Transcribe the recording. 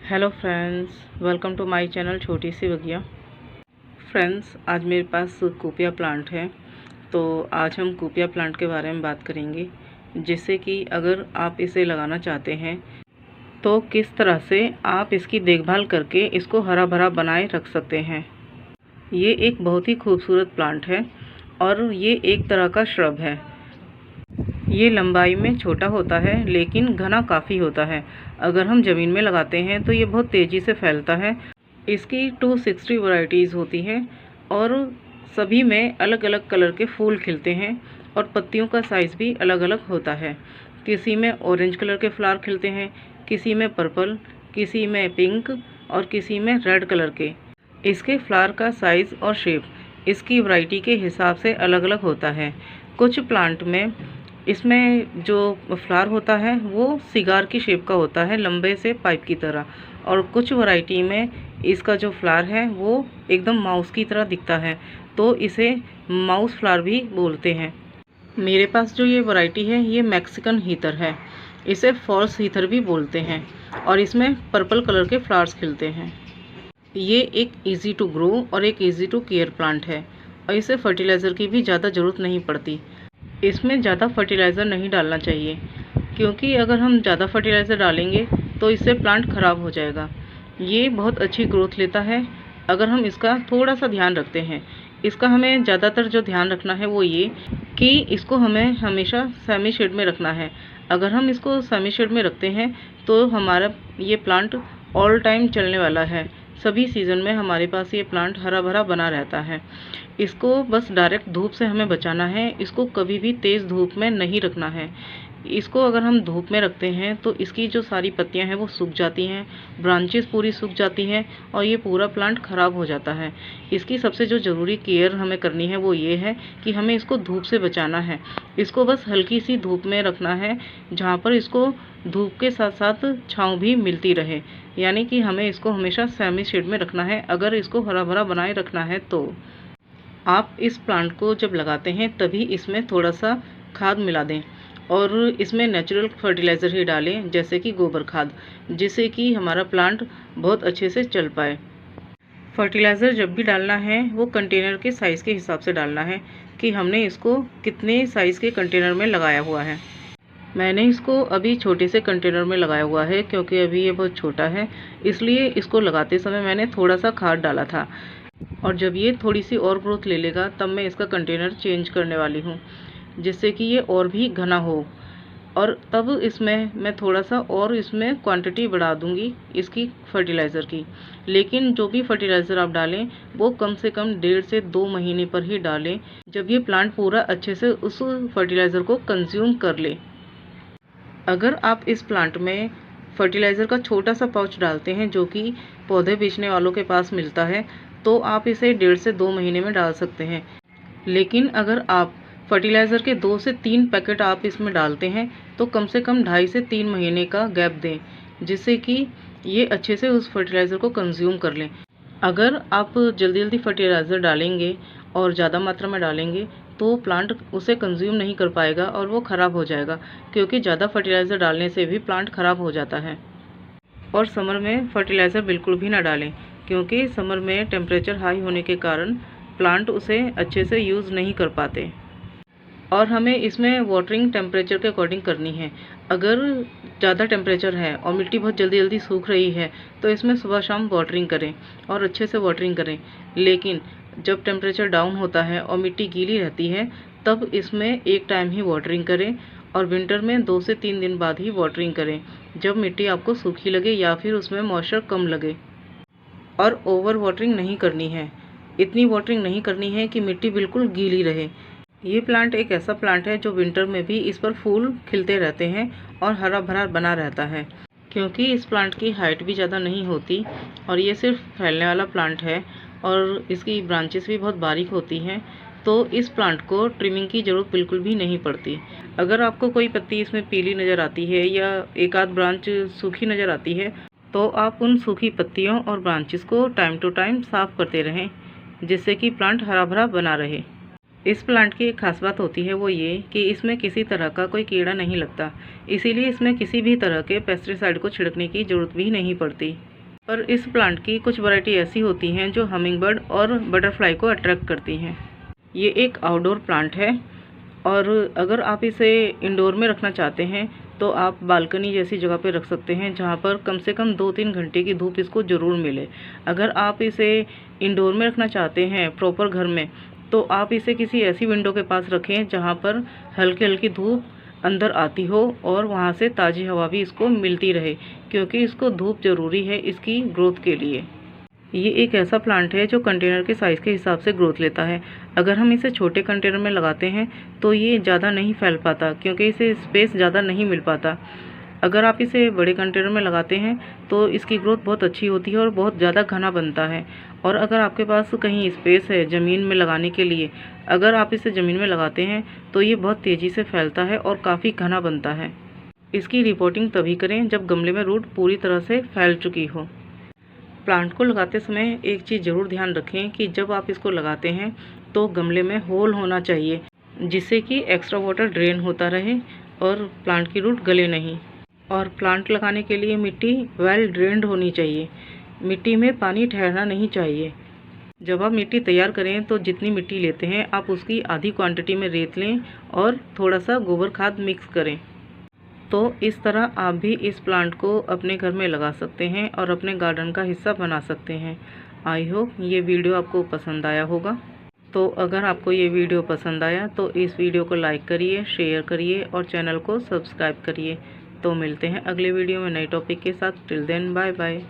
Hello friends, welcome to my channel छोटी सी बगिया। फ्रेंड्स, आज मेरे पास कूपिया प्लांट है, तो आज हम कूपिया प्लांट के बारे में बात करेंगे। जिससे कि अगर आप इसे लगाना चाहते हैं तो किस तरह से आप इसकी देखभाल करके इसको हरा भरा बनाए रख सकते हैं। ये एक बहुत ही खूबसूरत प्लांट है और ये एक तरह का श्रब है। ये लंबाई में छोटा होता है लेकिन घना काफ़ी होता है। अगर हम ज़मीन में लगाते हैं तो ये बहुत तेज़ी से फैलता है। इसकी 260 वैरायटीज़ होती हैं और सभी में अलग अलग कलर के फूल खिलते हैं और पत्तियों का साइज़ भी अलग अलग होता है। किसी में ऑरेंज कलर के फ्लावर खिलते हैं, किसी में पर्पल, किसी में पिंक और किसी में रेड कलर के। इसके फ्लावर का साइज़ और शेप इसकी वैरायटी के हिसाब से अलग अलग होता है। कुछ प्लांट में इसमें जो फ्लावर होता है वो सिगार की शेप का होता है, लंबे से पाइप की तरह, और कुछ वैरायटी में इसका जो फ्लावर है वो एकदम माउस की तरह दिखता है, तो इसे माउस फ्लावर भी बोलते हैं। मेरे पास जो ये वैरायटी है ये मैक्सिकन हीथर है, इसे फॉल्स हीथर भी बोलते हैं और इसमें पर्पल कलर के फ्लावर्स खिलते हैं। ये एक इजी टू ग्रो और एक इजी टू केयर प्लांट है और इसे फर्टिलाइज़र की भी ज़्यादा ज़रूरत नहीं पड़ती। इसमें ज़्यादा फर्टिलाइज़र नहीं डालना चाहिए, क्योंकि अगर हम ज़्यादा फर्टिलाइज़र डालेंगे तो इससे प्लांट ख़राब हो जाएगा। ये बहुत अच्छी ग्रोथ लेता है अगर हम इसका थोड़ा सा ध्यान रखते हैं। इसका हमें ज़्यादातर जो ध्यान रखना है वो ये कि इसको हमें हमेशा सेमी शेड में रखना है। अगर हम इसको सेमी शेड में रखते हैं तो हमारा ये प्लांट ऑल टाइम चलने वाला है। सभी सीज़न में हमारे पास ये प्लांट हरा भरा बना रहता है। इसको बस डायरेक्ट धूप से हमें बचाना है, इसको कभी भी तेज़ धूप में नहीं रखना है। इसको अगर हम धूप में रखते हैं तो इसकी जो सारी पत्तियां हैं वो सूख जाती हैं, ब्रांचेस पूरी सूख जाती हैं और ये पूरा प्लांट ख़राब हो जाता है। इसकी सबसे जो ज़रूरी केयर हमें करनी है वो ये है कि हमें इसको धूप से बचाना है। इसको बस हल्की सी धूप में रखना है, जहाँ पर इसको धूप के साथ साथ छाँव भी मिलती रहे। यानी कि हमें इसको हमेशा सेमी शेड में रखना है अगर इसको हरा भरा बनाए रखना है। तो आप इस प्लांट को जब लगाते हैं तभी इसमें थोड़ा सा खाद मिला दें और इसमें नेचुरल फर्टिलाइज़र ही डालें, जैसे कि गोबर खाद, जिससे कि हमारा प्लांट बहुत अच्छे से चल पाए। फर्टिलाइज़र जब भी डालना है वो कंटेनर के साइज़ के हिसाब से डालना है कि हमने इसको कितने साइज़ के कंटेनर में लगाया हुआ है। मैंने इसको अभी छोटे से कंटेनर में लगाया हुआ है क्योंकि अभी ये बहुत छोटा है, इसलिए इसको लगाते समय मैंने थोड़ा सा खाद डाला था और जब ये थोड़ी सी और ग्रोथ ले लेगा तब मैं इसका कंटेनर चेंज करने वाली हूँ, जिससे कि ये और भी घना हो। और तब इसमें मैं थोड़ा सा और इसमें क्वांटिटी बढ़ा दूँगी इसकी फर्टिलाइज़र की। लेकिन जो भी फर्टिलाइज़र आप डालें वो कम से कम 1.5 से 2 महीने पर ही डालें, जब ये प्लांट पूरा अच्छे से उस फर्टिलाइज़र को कंज्यूम कर ले। अगर आप इस प्लांट में फर्टिलाइज़र का छोटा सा पाउच डालते हैं जो कि पौधे बेचने वालों के पास मिलता है, तो आप इसे 1.5 से 2 महीने में डाल सकते हैं। लेकिन अगर आप फर्टिलाइज़र के 2 से 3 पैकेट आप इसमें डालते हैं तो कम से कम 2.5 से 3 महीने का गैप दें, जिससे कि ये अच्छे से उस फर्टिलाइज़र को कंज्यूम कर लें। अगर आप जल्दी जल्दी फर्टिलाइज़र डालेंगे और ज़्यादा मात्रा में डालेंगे तो प्लांट उसे कंज्यूम नहीं कर पाएगा और वो ख़राब हो जाएगा, क्योंकि ज़्यादा फर्टिलाइज़र डालने से भी प्लांट ख़राब हो जाता है। और समर में फर्टिलाइज़र बिल्कुल भी ना डालें, क्योंकि समर में टेम्परेचर हाई होने के कारण प्लांट उसे अच्छे से यूज़ नहीं कर पाते। और हमें इसमें वाटरिंग टेम्परेचर के अकॉर्डिंग करनी है। अगर ज़्यादा टेम्परेचर है और मिट्टी बहुत जल्दी जल्दी सूख रही है तो इसमें सुबह शाम वाटरिंग करें और अच्छे से वाटरिंग करें। लेकिन जब टेम्परेचर डाउन होता है और मिट्टी गीली रहती है तब इसमें एक टाइम ही वाटरिंग करें और विंटर में 2 से 3 दिन बाद ही वाटरिंग करें, जब मिट्टी आपको सूखी लगे या फिर उसमें मॉइस्चर कम लगे। और ओवर वाटरिंग नहीं करनी है, इतनी वाटरिंग नहीं करनी है कि मिट्टी बिल्कुल गीली रहे। ये प्लांट एक ऐसा प्लांट है जो विंटर में भी इस पर फूल खिलते रहते हैं और हरा भरा बना रहता है, क्योंकि इस प्लांट की हाइट भी ज़्यादा नहीं होती और ये सिर्फ फैलने वाला प्लांट है और इसकी ब्रांचेस भी बहुत बारीक होती हैं, तो इस प्लांट को ट्रिमिंग की ज़रूरत बिल्कुल भी नहीं पड़ती। अगर आपको कोई पत्ती इसमें पीली नज़र आती है या एक आध ब्रांच सूखी नज़र आती है तो आप उन सूखी पत्तियों और ब्रांचेस को टाइम टू टाइम साफ़ करते रहें, जिससे कि प्लांट हरा भरा बना रहे। इस प्लांट की एक खास बात होती है वो ये कि इसमें किसी तरह का कोई कीड़ा नहीं लगता, इसीलिए इसमें किसी भी तरह के पेस्टिसाइड को छिड़कने की ज़रूरत भी नहीं पड़ती। पर इस प्लांट की कुछ वैरायटी ऐसी होती हैं जो हमिंग बर्ड और बटरफ्लाई को अट्रैक्ट करती हैं। ये एक आउटडोर प्लांट है और अगर आप इसे इंडोर में रखना चाहते हैं तो आप बालकनी जैसी जगह पे रख सकते हैं जहाँ पर कम से कम 2-3 घंटे की धूप इसको ज़रूर मिले। अगर आप इसे इंडोर में रखना चाहते हैं प्रॉपर घर में, तो आप इसे किसी ऐसी विंडो के पास रखें जहाँ पर हल्की हल्की धूप अंदर आती हो और वहाँ से ताज़ी हवा भी इसको मिलती रहे, क्योंकि इसको धूप ज़रूरी है इसकी ग्रोथ के लिए। ये एक ऐसा प्लांट है जो कंटेनर के साइज़ के हिसाब से ग्रोथ लेता है। अगर हम इसे छोटे कंटेनर में लगाते हैं तो ये ज़्यादा नहीं फैल पाता, क्योंकि इसे स्पेस ज़्यादा नहीं मिल पाता। अगर आप इसे बड़े कंटेनर में लगाते हैं तो इसकी ग्रोथ बहुत अच्छी होती है और बहुत ज़्यादा घना बनता है। और अगर आपके पास कहीं स्पेस है ज़मीन में लगाने के लिए, अगर आप इसे ज़मीन में लगाते हैं तो ये बहुत तेज़ी से फैलता है और काफ़ी घना बनता है। इसकी रिपोर्टिंग तभी करें जब गमले में रूट पूरी तरह से फैल चुकी हो। प्लांट को लगाते समय एक चीज़ ज़रूर ध्यान रखें कि जब आप इसको लगाते हैं तो गमले में होल होना चाहिए, जिससे कि एक्स्ट्रा वाटर ड्रेन होता रहे और प्लांट की रूट गले नहीं। और प्लांट लगाने के लिए मिट्टी वेल ड्रेन्ड होनी चाहिए, मिट्टी में पानी ठहरना नहीं चाहिए। जब आप मिट्टी तैयार करें तो जितनी मिट्टी लेते हैं आप उसकी आधी क्वांटिटी में रेत लें और थोड़ा सा गोबर खाद मिक्स करें। तो इस तरह आप भी इस प्लांट को अपने घर में लगा सकते हैं और अपने गार्डन का हिस्सा बना सकते हैं। आई होप ये वीडियो आपको पसंद आया होगा। तो अगर आपको ये वीडियो पसंद आया तो इस वीडियो को लाइक करिए, शेयर करिए और चैनल को सब्सक्राइब करिए। तो मिलते हैं अगले वीडियो में नए टॉपिक के साथ। Till then bye bye.